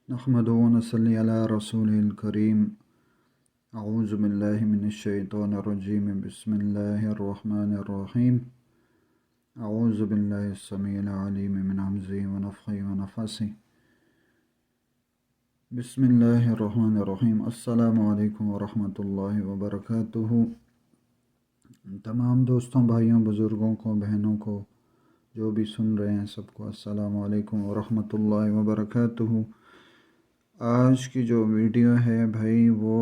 نحمدہ و نصلی علی رسولہ کریم اعوذ باللہ من الشیطان الرجیم بسم اللہ الرحمن الرحیم اعوذ باللہ السمیع العلیم من ہمزہ ونفخہ ونفثہ بسم اللہ الرحمن الرحیم السلام علیکم ورحمۃ اللہ وبرکاتہ۔ تمام دوستوں، بھائیوں، بزرگوں کو، بہنوں کو، جو بھی سن رہے ہیں، سب کو السلام علیکم ورحمۃ اللہ وبرکاتہ۔ آج کی جو ویڈیو ہے بھائی، وہ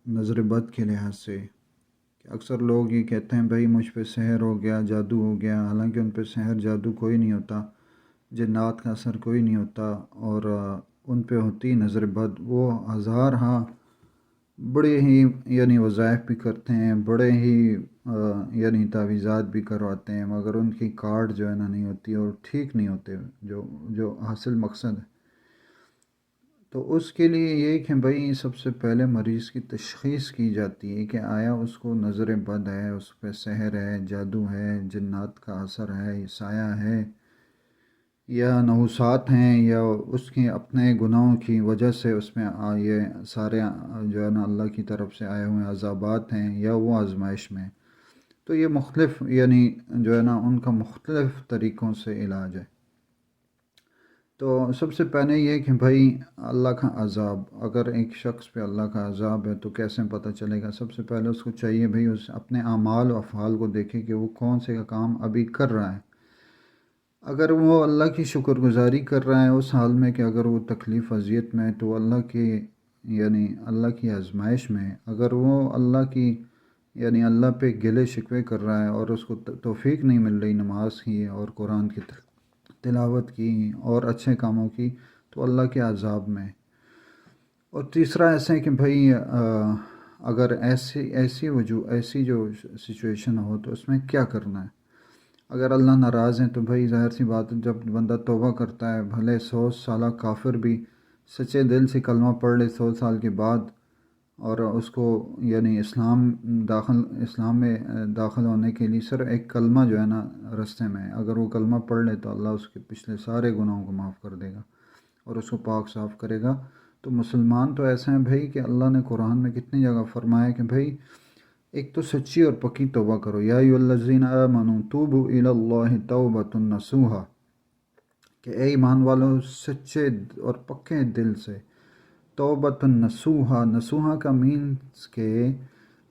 نظر بد کے لحاظ سے کہ اکثر لوگ یہ کہتے ہیں بھائی مجھ پہ سحر ہو گیا، جادو ہو گیا، حالانکہ ان پہ سحر جادو کوئی نہیں ہوتا، جنات کا اثر کوئی نہیں ہوتا، اور ان پہ ہوتی نظر بد۔ وہ ہزار ہاں بڑے ہی وظائف بھی کرتے ہیں، بڑے ہی تعویذات بھی کرواتے ہیں، مگر ان کی کارڈ جو ہے نا نہیں ہوتی اور ٹھیک نہیں ہوتے جو حاصل مقصد ہے۔ تو اس کے لیے یہ کہ بھائی سب سے پہلے مریض کی تشخیص کی جاتی ہے کہ آیا اس کو نظر بد ہے، اس پہ سحر ہے، جادو ہے، جنات کا اثر ہے، سایہ ہے، یا نحوست ہیں، یا اس کے اپنے گناہوں کی وجہ سے اس میں یہ سارے جو ہے نا اللہ کی طرف سے آئے ہوئے عذابات ہیں، یا وہ آزمائش میں۔ تو یہ مختلف جو ہے نا ان کا مختلف طریقوں سے علاج ہے۔ تو سب سے پہلے یہ کہ بھائی اللہ کا عذاب، اگر ایک شخص پہ اللہ کا عذاب ہے تو کیسے پتہ چلے گا؟ سب سے پہلے اس کو چاہیے بھائی اس اپنے اعمال و افعال کو دیکھے کہ وہ کون سے کا کام ابھی کر رہا ہے۔ اگر وہ اللہ کی شکر گزاری کر رہا ہے اس حال میں کہ اگر وہ تکلیف اذیت میں، تو اللہ کی آزمائش میں، اگر وہ اللہ پہ گلے شکوے کر رہا ہے اور اس کو توفیق نہیں مل رہی نماز کی اور قرآن کی تلاوت کی اور اچھے کاموں کی، تو اللہ کے عذاب میں۔ اور تیسرا ایسا ہے کہ بھائی اگر ایسی جو سچویشن ہو تو اس میں کیا کرنا ہے؟ اگر اللہ ناراض ہیں تو بھائی ظاہر سی بات ہے، جب بندہ توبہ کرتا ہے، بھلے 100 سالہ کافر بھی سچے دل سے کلمہ پڑھ لے 100 سال کے بعد، اور اس کو اسلام میں داخل ہونے کے لیے صرف ایک کلمہ جو ہے نا رستے میں، اگر وہ کلمہ پڑھ لے تو اللہ اس کے پچھلے سارے گناہوں کو معاف کر دے گا اور اس کو پاک صاف کرے گا۔ تو مسلمان تو ایسے ہیں بھائی کہ اللہ نے قرآن میں کتنی جگہ فرمایا کہ بھائی ایک تو سچی اور پکی توبہ کرو، یا ایھا الذین آمنوا توبوا الی اللہ توبۃ نصوحا، کہ اے ایمان والو سچے اور پکے دل سے توبۃ نصوحا۔ نصوحا کا مینس کہ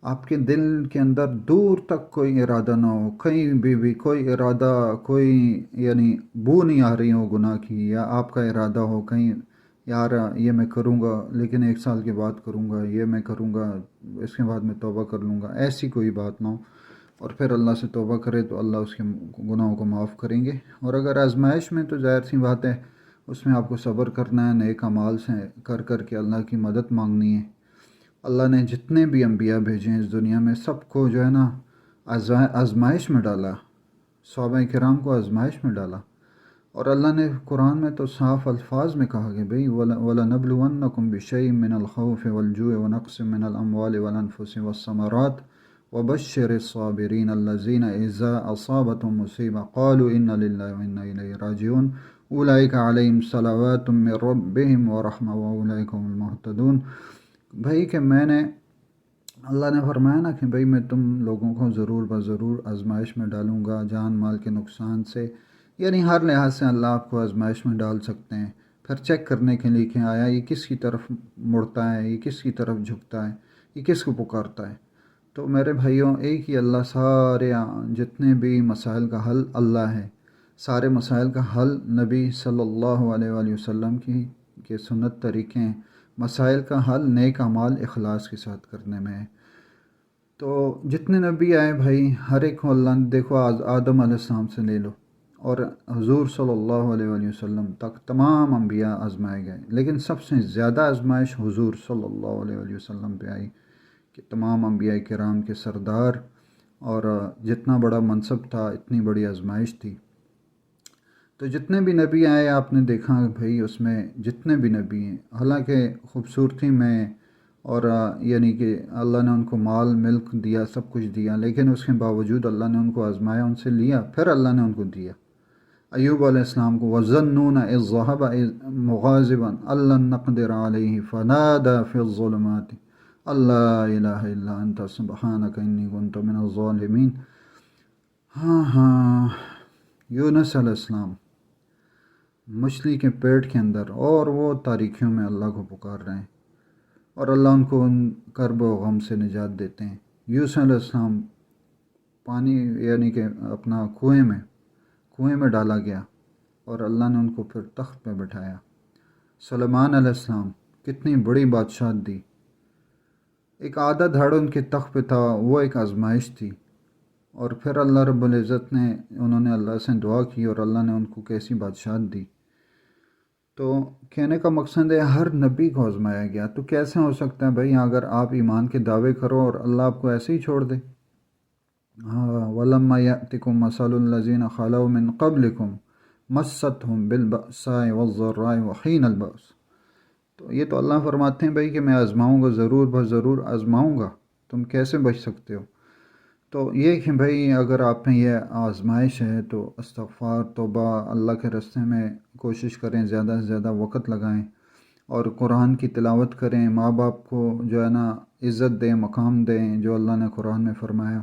آپ کے دل کے اندر دور تک کوئی ارادہ نہ ہو، کہیں بھی کوئی ارادہ، کوئی بو نہیں آ رہی ہو گناہ کی، یا آپ کا ارادہ ہو کہیں یار یہ میں کروں گا لیکن 1 سال کے بعد کروں گا، یہ میں کروں گا اس کے بعد میں توبہ کر لوں گا، ایسی کوئی بات نہ ہو، اور پھر اللہ سے توبہ کرے تو اللہ اس کے گناہوں کو معاف کریں گے۔ اور اگر آزمائش میں تو ظاہر سی بات ہے اس میں آپ کو صبر کرنا ہے، نیک اعمال سے کر کے اللہ کی مدد مانگنی ہے۔ اللہ نے جتنے بھی انبیاء بھیجے ہیں اس دنیا میں، سب کو جو ہے نا آزمائش میں ڈالا، صحابہ کرام کو آزمائش میں ڈالا، اور اللہ نے قرآن میں تو صاف الفاظ میں کہا کہ بھئی وَلَنَبْلُوَنَّكُمْ بِشَيْءٍ مِّنَ الْخَوْفِ وَالْجُوعِ وَنَقْصٍ مِّنَ الْأَمْوَالِ وَالْأَنفُسِ وَالثَّمَرَاتِ وَبَشِّرِ الصَّابِرِينَ الَّذِينَ إِذَا أَصَابَتْهُمْ مُصِيبَةٌ قَالُوا إِنَّا لِلَّهِ وَإِنَّا إِلَيْهِ رَاجِعُونَ أُولَٰئِكَ عَلَيْهِمْ صَلَوَاتٌ مِّن رَّبِّهِمْ وَرَحْمَةٌ وَأُولَٰئِكَ هُمُ الْمُهْتَدُونَ۔ بھائی کہ اللہ نے فرمایا نا کہ بھئی میں تم لوگوں کو ضرور آزمائش میں ڈالوں گا، جان مال کے نقصان سے، ہر لحاظ سے اللہ آپ کو آزمائش میں ڈال سکتے ہیں، پھر چیک کرنے کے لیے کہ آیا یہ کس کی طرف مڑتا ہے، یہ کس کی طرف جھکتا ہے، یہ کس کو پکارتا ہے۔ تو میرے بھائیوں، ایک ہی اللہ سارے جتنے بھی مسائل کا حل اللہ ہے، سارے مسائل کا حل نبی صلی اللہ علیہ وآلہ وسلم کے سنت طریقے ہیں، مسائل کا حل نیک اعمال اخلاص کے ساتھ کرنے میں ہے۔ تو جتنے نبی آئے بھائی، ہر ایک کو اللہ نے، دیکھو آدم علیہ السلام سے لے لو اور حضور صلی اللہ علیہ وآلہ وسلم تک تمام انبیاء آزمائے گئے، لیکن سب سے زیادہ آزمائش حضور صلی اللہ علیہ وآلہ وسلم پہ آئی کہ تمام انبیاء کرام کے سردار، اور جتنا بڑا منصب تھا اتنی بڑی آزمائش تھی۔ تو جتنے بھی نبی آئے آپ نے دیکھا بھائی، اس میں جتنے بھی نبی ہیں، حالانکہ خوبصورتی میں اور کہ اللہ نے ان کو مال ملک دیا، سب کچھ دیا، لیکن اس کے باوجود اللہ نے ان کو آزمایا، ان سے لیا، پھر اللہ نے ان کو دیا۔ ایوب علیہ السلام کو وَظَنُّونَ إِذْ ذَهَبَ مُغَاضِبًا أَلَّن نَّقْدِرَ عَلَيْهِ فَنَادَى فِي الظُّلُمَاتِ اللہ الہ الا انت سبحانک انی کنت من الظالمین۔ ہاں، یونس علیہ السلام مچھلی کے پیٹ کے اندر، اور وہ تاریکیوں میں اللہ کو پکار رہے ہیں، اور اللہ ان کو ان کرب و غم سے نجات دیتے ہیں۔ یونس علیہ السلام پانی یعنی کہ اپنا کنویں میں ڈالا گیا، اور اللہ نے ان کو پھر تخت پہ بٹھایا۔ سلیمان علیہ السلام کتنی بڑی بادشاہت دی، ایک آدھا دھڑ ان کے تخت پہ تھا، وہ ایک آزمائش تھی، اور پھر اللہ رب العزت نے انہوں نے اللہ سے دعا کی اور اللہ نے ان کو کیسی بادشاہت دی۔ تو کہنے کا مقصد ہے ہر نبی کو آزمایا گیا، تو کیسے ہو سکتا ہے بھائی اگر آپ ایمان کے دعوے کرو اور اللہ آپ کو ایسے ہی چھوڑ دے۔ ہاں، وَلَمَّا يَأْتِكُم مَّثَلُ الَّذِينَ خَلَوْا مِن قَبْلِكُم مَّسَّتْهُم بِالْبَأْسَاءِ وَالضَّرَّاءِ وَحِينَ الْبَأْسِ۔ تو یہ تو اللہ فرماتے ہیں بھائی کہ میں آزماؤں گا، ضرور آزماؤں گا، تم کیسے بچ سکتے ہو؟ تو یہ کہ بھائی اگر آپ میں یہ آزمائش ہے تو استغفار، توبہ، اللہ کے راستے میں کوشش کریں، زیادہ سے زیادہ وقت لگائیں، اور قرآن کی تلاوت کریں، ماں باپ کو جو ہے نا عزت دیں، مقام دیں جو اللہ نے قرآن میں فرمایا،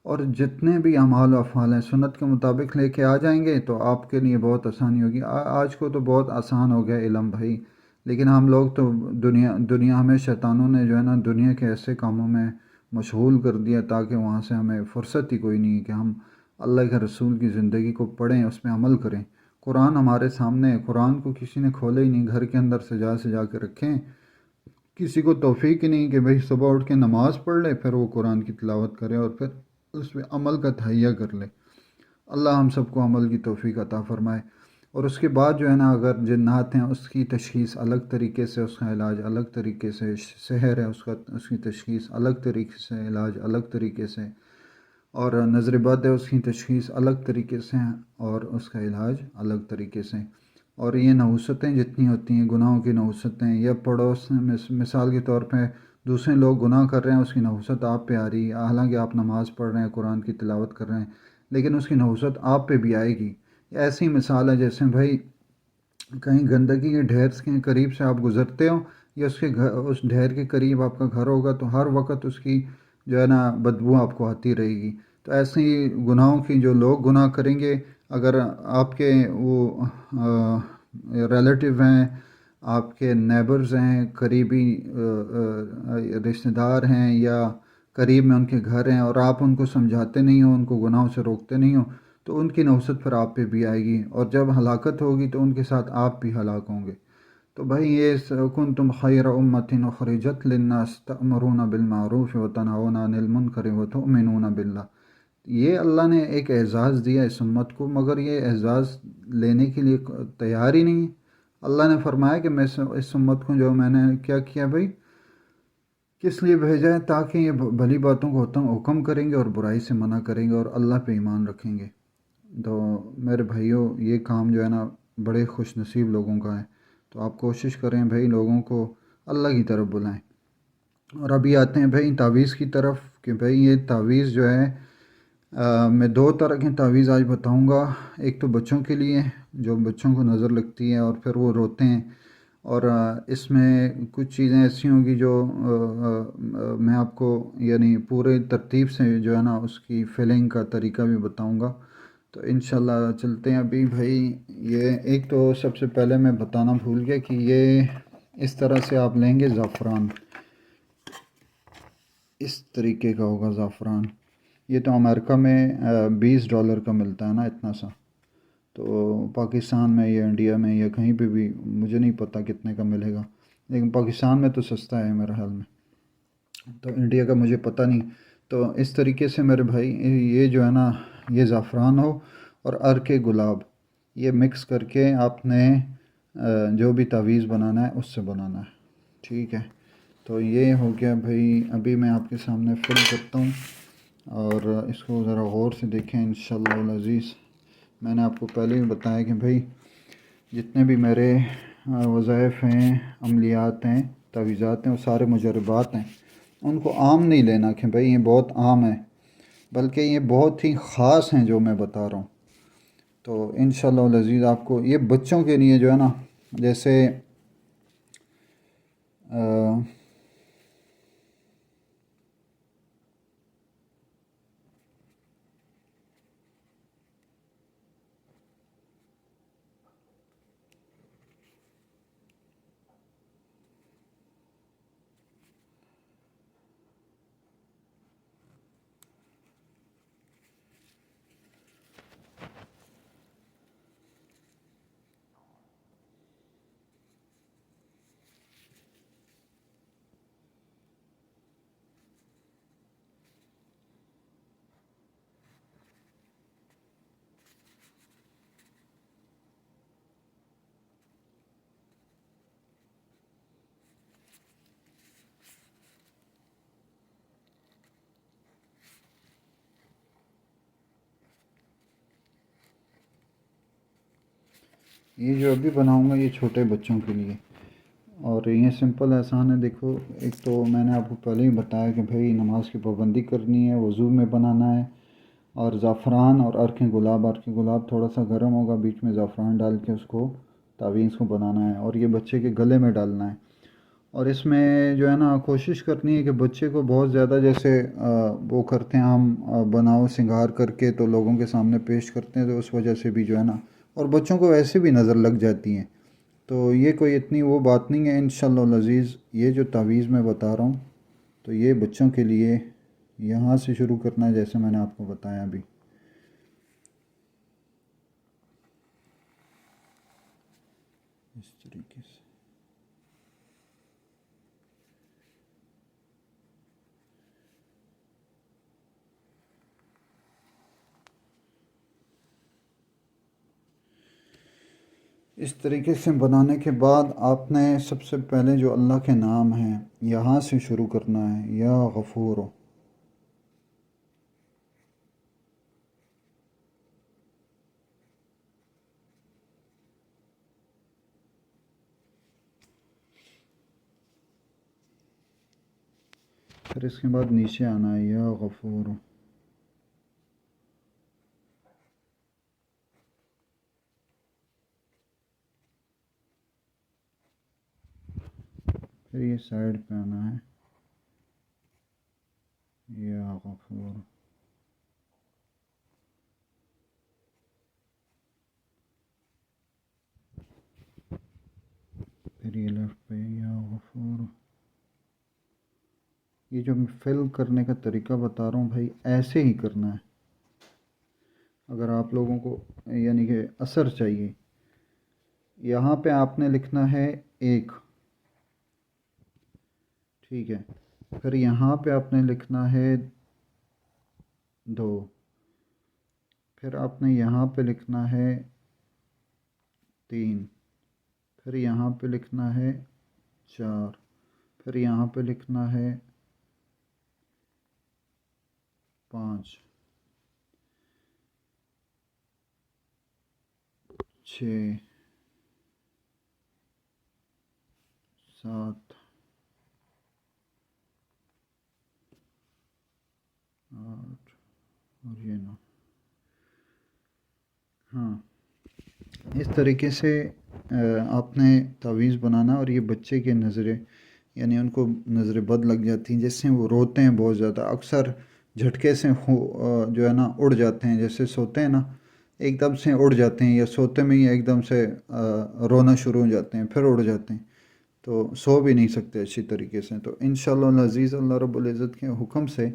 اور جتنے بھی اعمال و افعال ہیں سنت کے مطابق لے کے آ جائیں گے تو آپ کے لیے بہت آسانی ہوگی۔ آج کو تو بہت آسان ہو گیا علم بھائی، لیکن ہم لوگ تو دنیا ہمیں شیطانوں نے جو ہے نا دنیا کے ایسے کاموں میں مشغول کر دیا تاکہ وہاں سے ہمیں فرصت ہی کوئی نہیں ہے کہ ہم اللہ کے رسول کی زندگی کو پڑھیں، اس پہ عمل کریں۔ قرآن ہمارے سامنے ہے، قرآن کو کسی نے کھولے ہی نہیں، گھر کے اندر سجا کے رکھیں، کسی کو توفیق ہی نہیں کہ بھئی صبح اٹھ کے نماز پڑھ لے پھر وہ قرآن کی تلاوت کرے اور پھر اس پہ عمل کا تہیہ کر لے۔ اللہ ہم سب کو عمل کی توفیق عطا فرمائے۔ اور اس کے بعد جو ہے نا اگر جنات ہیں اس کی تشخیص الگ طریقے سے، اس کا علاج الگ طریقے سے، سحر ہے اس کی تشخیص الگ طریقے سے، علاج الگ طریقے سے، اور نظر بد ہے اس کی تشخیص الگ طریقے سے اور اس کا علاج الگ طریقے سے۔ اور یہ نحوستیں جتنی ہوتی ہیں، گناہوں کی نحوستیں، یا پڑوس مثال کے طور پہ دوسرے لوگ گناہ کر رہے ہیں، اس کی نحوست آپ پہ آ رہی ہے، حالانکہ آپ نماز پڑھ رہے ہیں، قرآن کی تلاوت کر رہے ہیں، لیکن اس کی نحوست آپ پہ بھی آئے گی۔ ایسی مثال ہے جیسے بھائی کہیں گندگی کے ڈھیر کے قریب سے آپ گزرتے ہو، یا اس ڈھیر کے قریب آپ کا گھر ہوگا تو ہر وقت اس کی جو ہے نا بدبو آپ کو آتی رہے گی۔ تو ایسے ہی گناہوں کی جو لوگ گناہ کریں گے، اگر آپ کے وہ ریلیٹیو ہیں، آپ کے نیبرز ہیں، قریبی رشتہ دار ہیں، یا قریب میں ان کے گھر ہیں، اور آپ ان کو سمجھاتے نہیں ہو، ان کو گناہوں سے روکتے نہیں ہو، تو ان کی نحوست پھر آپ پہ بھی آئے گی، اور جب ہلاکت ہوگی تو ان کے ساتھ آپ بھی ہلاک ہوں گے۔ تو بھائی یہ کنتم خیر امۃ اخرجت للناس تأمرون بالمعروف وتنہون عن المنکر وتؤمنون باللہ۔ یہ اللہ نے ایک اعزاز دیا اس امت کو، مگر یہ اعزاز لینے کے لیے تیار ہی نہیں ہے۔ اللہ نے فرمایا کہ میں اس امت کو جو میں نے کیا کیا بھائی، کس لیے بھیجا ہے؟ تاکہ یہ بھلی باتوں کو حکم کریں گے اور برائی سے منع کریں گے اور اللہ پہ ایمان رکھیں گے۔ تو میرے بھائیوں یہ کام جو ہے نا بڑے خوش نصیب لوگوں کا ہے، تو آپ کوشش کریں بھائی لوگوں کو اللہ کی طرف بلائیں۔ اور ابھی آتے ہیں بھائی تعویذ کی طرف، کہ بھائی یہ تعویذ جو ہے میں دو طرح کی تعویذ آج بتاؤں گا۔ ایک تو بچوں کے لیے، جو بچوں کو نظر لگتی ہے اور پھر وہ روتے ہیں، اور اس میں کچھ چیزیں ایسی ہوں گی جو میں آپ کو یعنی پورے ترتیب سے جو ہے نا اس کی فلنگ کا طریقہ بھی بتاؤں گا۔ تو انشاءاللہ چلتے ہیں ابھی بھائی۔ یہ ایک تو سب سے پہلے میں بتانا بھول گیا کہ یہ اس طرح سے آپ لیں گے زعفران، اس طریقے کا ہوگا زعفران۔ یہ تو امریکہ میں $20 کا ملتا ہے نا اتنا سا، تو پاکستان میں یا انڈیا میں یا کہیں پہ بھی مجھے نہیں پتہ کتنے کا ملے گا، لیکن پاکستان میں تو سستا ہے میرے خیال میں، تو انڈیا کا مجھے پتہ نہیں۔ تو اس طریقے سے میرے بھائی یہ جو ہے نا یہ زعفران ہو اور عرق گلاب، یہ مکس کر کے آپ نے جو بھی تعویذ بنانا ہے اس سے بنانا ہے، ٹھیک ہے؟ تو یہ ہو گیا بھائی۔ ابھی میں آپ کے سامنے فل کرتا ہوں اور اس کو ذرا غور سے دیکھیں انشاءاللہ العزیز۔ میں نے آپ کو پہلے بھی بتایا کہ بھائی جتنے بھی میرے وظائف ہیں، عملیات ہیں، تعویذات ہیں، وہ سارے مجربات ہیں، ان کو عام نہیں لینا کہ بھئی یہ بہت عام ہے، بلکہ یہ بہت ہی خاص ہیں جو میں بتا رہا ہوں۔ تو انشاءاللہ العزیز آپ کو یہ بچوں کے لیے جو ہے نا، جیسے یہ جو ابھی بناؤں گا یہ چھوٹے بچوں کے لیے، اور یہ سمپل آسان ہے۔ دیکھو، ایک تو میں نے آپ کو پہلے ہی بتایا کہ بھائی نماز کی پابندی کرنی ہے، وضو میں بنانا ہے، اور زعفران اور عرق گلاب تھوڑا سا گرم ہوگا، بیچ میں زعفران ڈال کے اس کو تعویذ کو بنانا ہے، اور یہ بچے کے گلے میں ڈالنا ہے۔ اور اس میں جو ہے نا کوشش کرنی ہے کہ بچے کو بہت زیادہ، جیسے وہ کرتے ہیں ہم بناؤ سنگار کر کے تو لوگوں کے سامنے پیش کرتے ہیں، تو اس وجہ سے بھی جو ہے نا، اور بچوں کو ویسے بھی نظر لگ جاتی ہیں، تو یہ کوئی اتنی وہ بات نہیں ہے۔ انشاءاللہ العزیز یہ جو تعویذ میں بتا رہا ہوں تو یہ بچوں کے لیے یہاں سے شروع کرنا ہے، جیسے میں نے آپ کو بتایا ابھی۔ اس طریقے سے اس طریقے سے بنانے کے بعد آپ نے سب سے پہلے جو اللہ کے نام ہیں یہاں سے شروع کرنا ہے، یا غفور۔ پھر اس کے بعد نیچے آنا ہے، یا غفور۔ پھر یہ سائڈ پہ آنا ہے، یا غفور۔ پھر یہ لیفٹ پہ، یا غفور۔ یہ جو میں فل کرنے کا طریقہ بتا رہا ہوں بھائی، ایسے ہی کرنا ہے۔ اگر آپ لوگوں کو یعنی کہ اثر چاہیے، یہاں پہ آپ نے لکھنا ہے 1، ٹھیک ہے۔ پھر یہاں پہ آپ نے لکھنا ہے 2، پھر آپ نے یہاں پہ لکھنا ہے 3، پھر یہاں پہ لکھنا ہے 4، پھر یہاں پہ لکھنا ہے 5، 6، 7، 8 اور یہ 9۔ ہاں، اس طریقے سے آپ نے تعویذ بنانا، اور یہ بچے کے نظریں، یعنی ان کو نظر بد لگ جاتی ہیں، جس سے وہ روتے ہیں بہت زیادہ، اکثر جھٹکے سے جو ہے نا اڑ جاتے ہیں، جیسے سوتے ہیں نا ایک دم سے اڑ جاتے ہیں، یا سوتے میں ہی ایک دم سے رونا شروع ہو جاتے ہیں، پھر اڑ جاتے ہیں، تو سو بھی نہیں سکتے اچھی طریقے سے۔ تو انشاءاللہ العزیز اللہ رب العزت کے حکم سے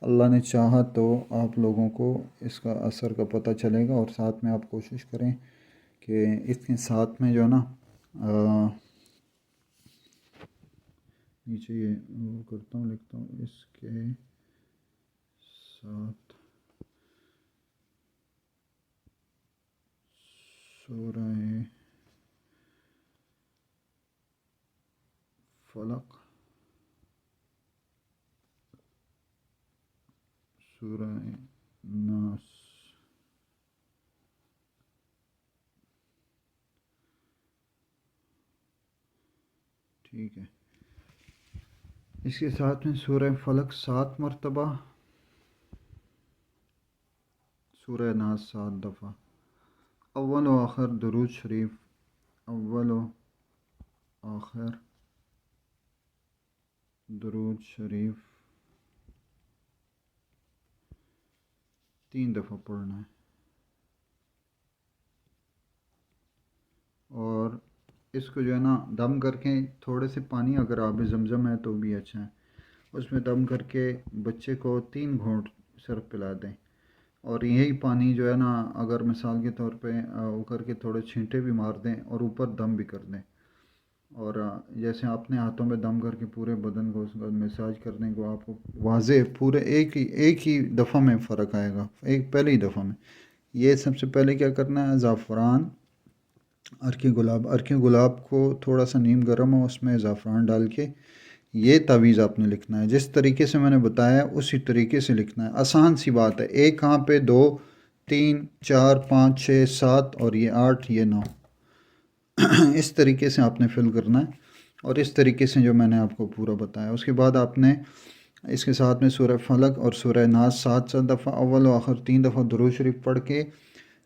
اللہ نے چاہا تو آپ لوگوں کو اس کا اثر کا پتہ چلے گا، اور ساتھ میں آپ کوشش کریں کہ اس کے ساتھ میں جو ہے نا نیچے یہ وہ کرتا ہوں، لکھتا ہوں اس کے ساتھ سورہ فلق، سورہ ناس، ٹھیک ہے۔ اس کے ساتھ میں سورہ فلق 7 مرتبہ، سورہ ناس 7 دفعہ، اول و آخر درود شریف، اول و آخر درود شریف 3 دفعہ پڑھنا ہے، اور اس کو جو ہے نا دم کر کے تھوڑے سے پانی، اگر آب زمزم ہے تو بھی اچھا ہے، اس میں دم کر کے بچے کو 3 گھونٹ صرف پلا دیں، اور یہی پانی جو ہے نا اگر مثال کے طور پہ وہ کر کے تھوڑے چھینٹے بھی مار دیں اور اوپر دم بھی کر دیں، اور جیسے اپنے ہاتھوں میں دم کر کے پورے بدن کو اس کا مساج کر دیں، کو آپ کو واضح پورے ایک ہی دفعہ میں فرق آئے گا، ایک پہلے ہی دفعہ میں۔ یہ سب سے پہلے کیا کرنا ہے، زعفران، ارکی گلاب کو تھوڑا سا نیم گرم ہو، اس میں زعفران ڈال کے یہ تعویذ آپ نے لکھنا ہے، جس طریقے سے میں نے بتایا اسی طریقے سے لکھنا ہے، آسان سی بات ہے، ایک کہاں پہ 2 3 4 5 6 7 اور یہ 8 یہ 9 اس طریقے سے آپ نے فل کرنا ہے، اور اس طریقے سے جو میں نے آپ کو پورا بتایا، اس کے بعد آپ نے اس کے ساتھ میں سورہ فلق اور سورہ ناس 7 دفعہ اول و آخر 3 دفعہ درود شریف پڑھ کے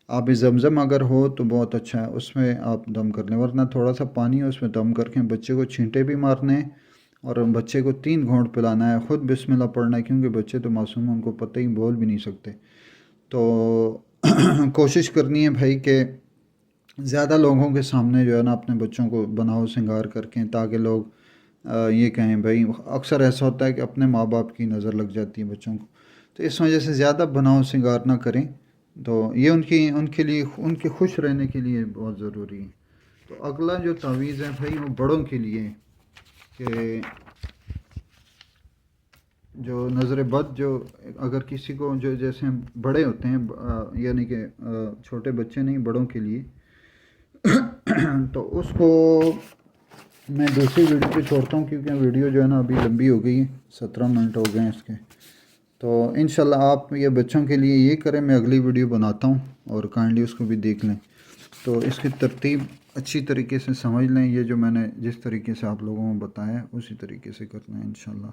آب زمزم اگر ہو تو بہت اچھا ہے، اس میں آپ دم کر لیں، ورنہ تھوڑا سا پانی ہے اس میں دم کر کے بچے کو چھینٹے بھی مارنے ہیں، اور بچے کو 3 گھونٹ پلانا ہے، خود بسم اللہ پڑھنا ہے، کیونکہ بچے تو معصوم ہیں، ان کو پتہ ہی بول بھی نہیں سکتے، تو کوشش کرنی ہے بھائی کہ زیادہ لوگوں کے سامنے جو ہے نا اپنے بچوں کو بناؤ سنگار کر کے، تاکہ لوگ یہ کہیں بھائی، اکثر ایسا ہوتا ہے کہ اپنے ماں باپ کی نظر لگ جاتی ہے بچوں کو، تو اس وجہ سے زیادہ بناؤ سنگار نہ کریں، تو یہ ان کے لیے، ان کے خوش رہنے کے لیے بہت ضروری ہے۔ تو اگلا جو تعویذ ہے بھائی وہ بڑوں کے لیے ہے، کہ جو نظر بد، جو اگر کسی کو، جو جیسے بڑے ہوتے ہیں، یعنی کہ چھوٹے بچے نہیں، بڑوں کے لیے، تو اس کو میں دوسری ویڈیو پہ چھوڑتا ہوں، کیونکہ ویڈیو جو ہے نا ابھی لمبی ہو گئی ہے، 17 منٹ ہو گئے ہیں اس کے، تو انشاءاللہ آپ یہ بچوں کے لیے یہ کریں، میں اگلی ویڈیو بناتا ہوں اور کائنڈلی اس کو بھی دیکھ لیں، تو اس کی ترتیب اچھی طریقے سے سمجھ لیں، یہ جو میں نے جس طریقے سے آپ لوگوں کو بتایا ہے اسی طریقے سے کرنا ہے انشاءاللہ،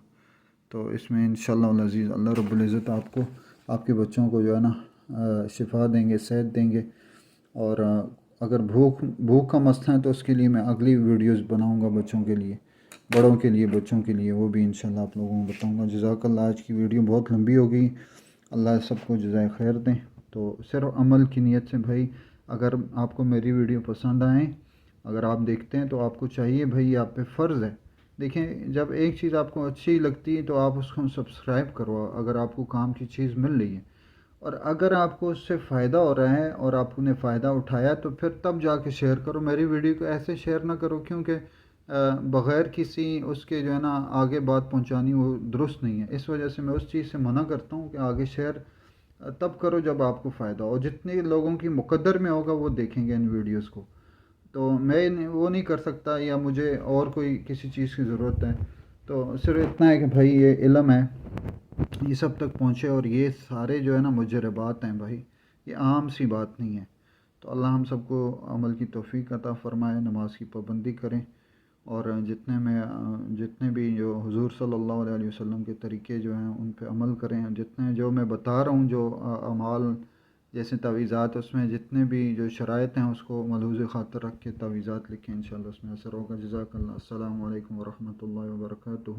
تو اس میں انشاءاللہ العزیز اللہ رب العزت آپ کو، آپ کے بچوں کو جو ہے نا شفا دیں گے، صحت دیں گے، اور اگر بھوک کا مسئلہ ہے تو اس کے لیے میں اگلی ویڈیوز بناؤں گا بچوں کے لیے، بڑوں کے لیے، بچوں کے لیے، وہ بھی انشاءاللہ آپ لوگوں کو بتاؤں گا۔ جزاک اللہ، آج کی ویڈیو بہت لمبی ہو گئی، اللہ سب کو جزائے خیر دیں، تو صرف عمل کی نیت سے بھائی، اگر آپ کو میری ویڈیو پسند آئیں، اگر آپ دیکھتے ہیں تو آپ کو چاہیے بھائی، آپ پہ فرض ہے، دیکھیں جب ایک چیز آپ کو اچھی لگتی ہے تو آپ اس کو سبسکرائب کرو، اگر آپ کو کام کی چیز مل رہی ہے، اور اگر آپ کو اس سے فائدہ ہو رہا ہے اور آپ نے فائدہ اٹھایا تو پھر تب جا کے شیئر کرو، میری ویڈیو کو ایسے شیئر نہ کرو، کیونکہ بغیر کسی اس کے جو ہے نا آگے بات پہنچانی وہ درست نہیں ہے، اس وجہ سے میں اس چیز سے منع کرتا ہوں کہ آگے شیئر تب کرو جب آپ کو فائدہ ہو، اور جتنے لوگوں کی مقدر میں ہوگا وہ دیکھیں گے ان ویڈیوز کو، تو میں وہ نہیں کر سکتا، یا مجھے اور کوئی کسی چیز کی ضرورت ہے، تو صرف اتنا ہے کہ بھائی یہ علم ہے، یہ سب تک پہنچے، اور یہ سارے جو ہے نا مجربات ہیں بھائی، یہ عام سی بات نہیں ہے، تو اللہ ہم سب کو عمل کی توفیق عطا فرمائے، نماز کی پابندی کریں، اور جتنے بھی جو حضور صلی اللہ علیہ وسلم کے طریقے جو ہیں ان پہ عمل کریں، جتنے جو میں بتا رہا ہوں جو اعمال جیسے تعویذات، اس میں جتنے بھی جو شرائط ہیں اس کو ملحوظ خاطر رکھ کے تعویذات لکھیں، انشاءاللہ اس میں اثر ہوگا۔ جزاک اللہ، السلام علیکم ورحمۃ اللہ وبرکاتہ۔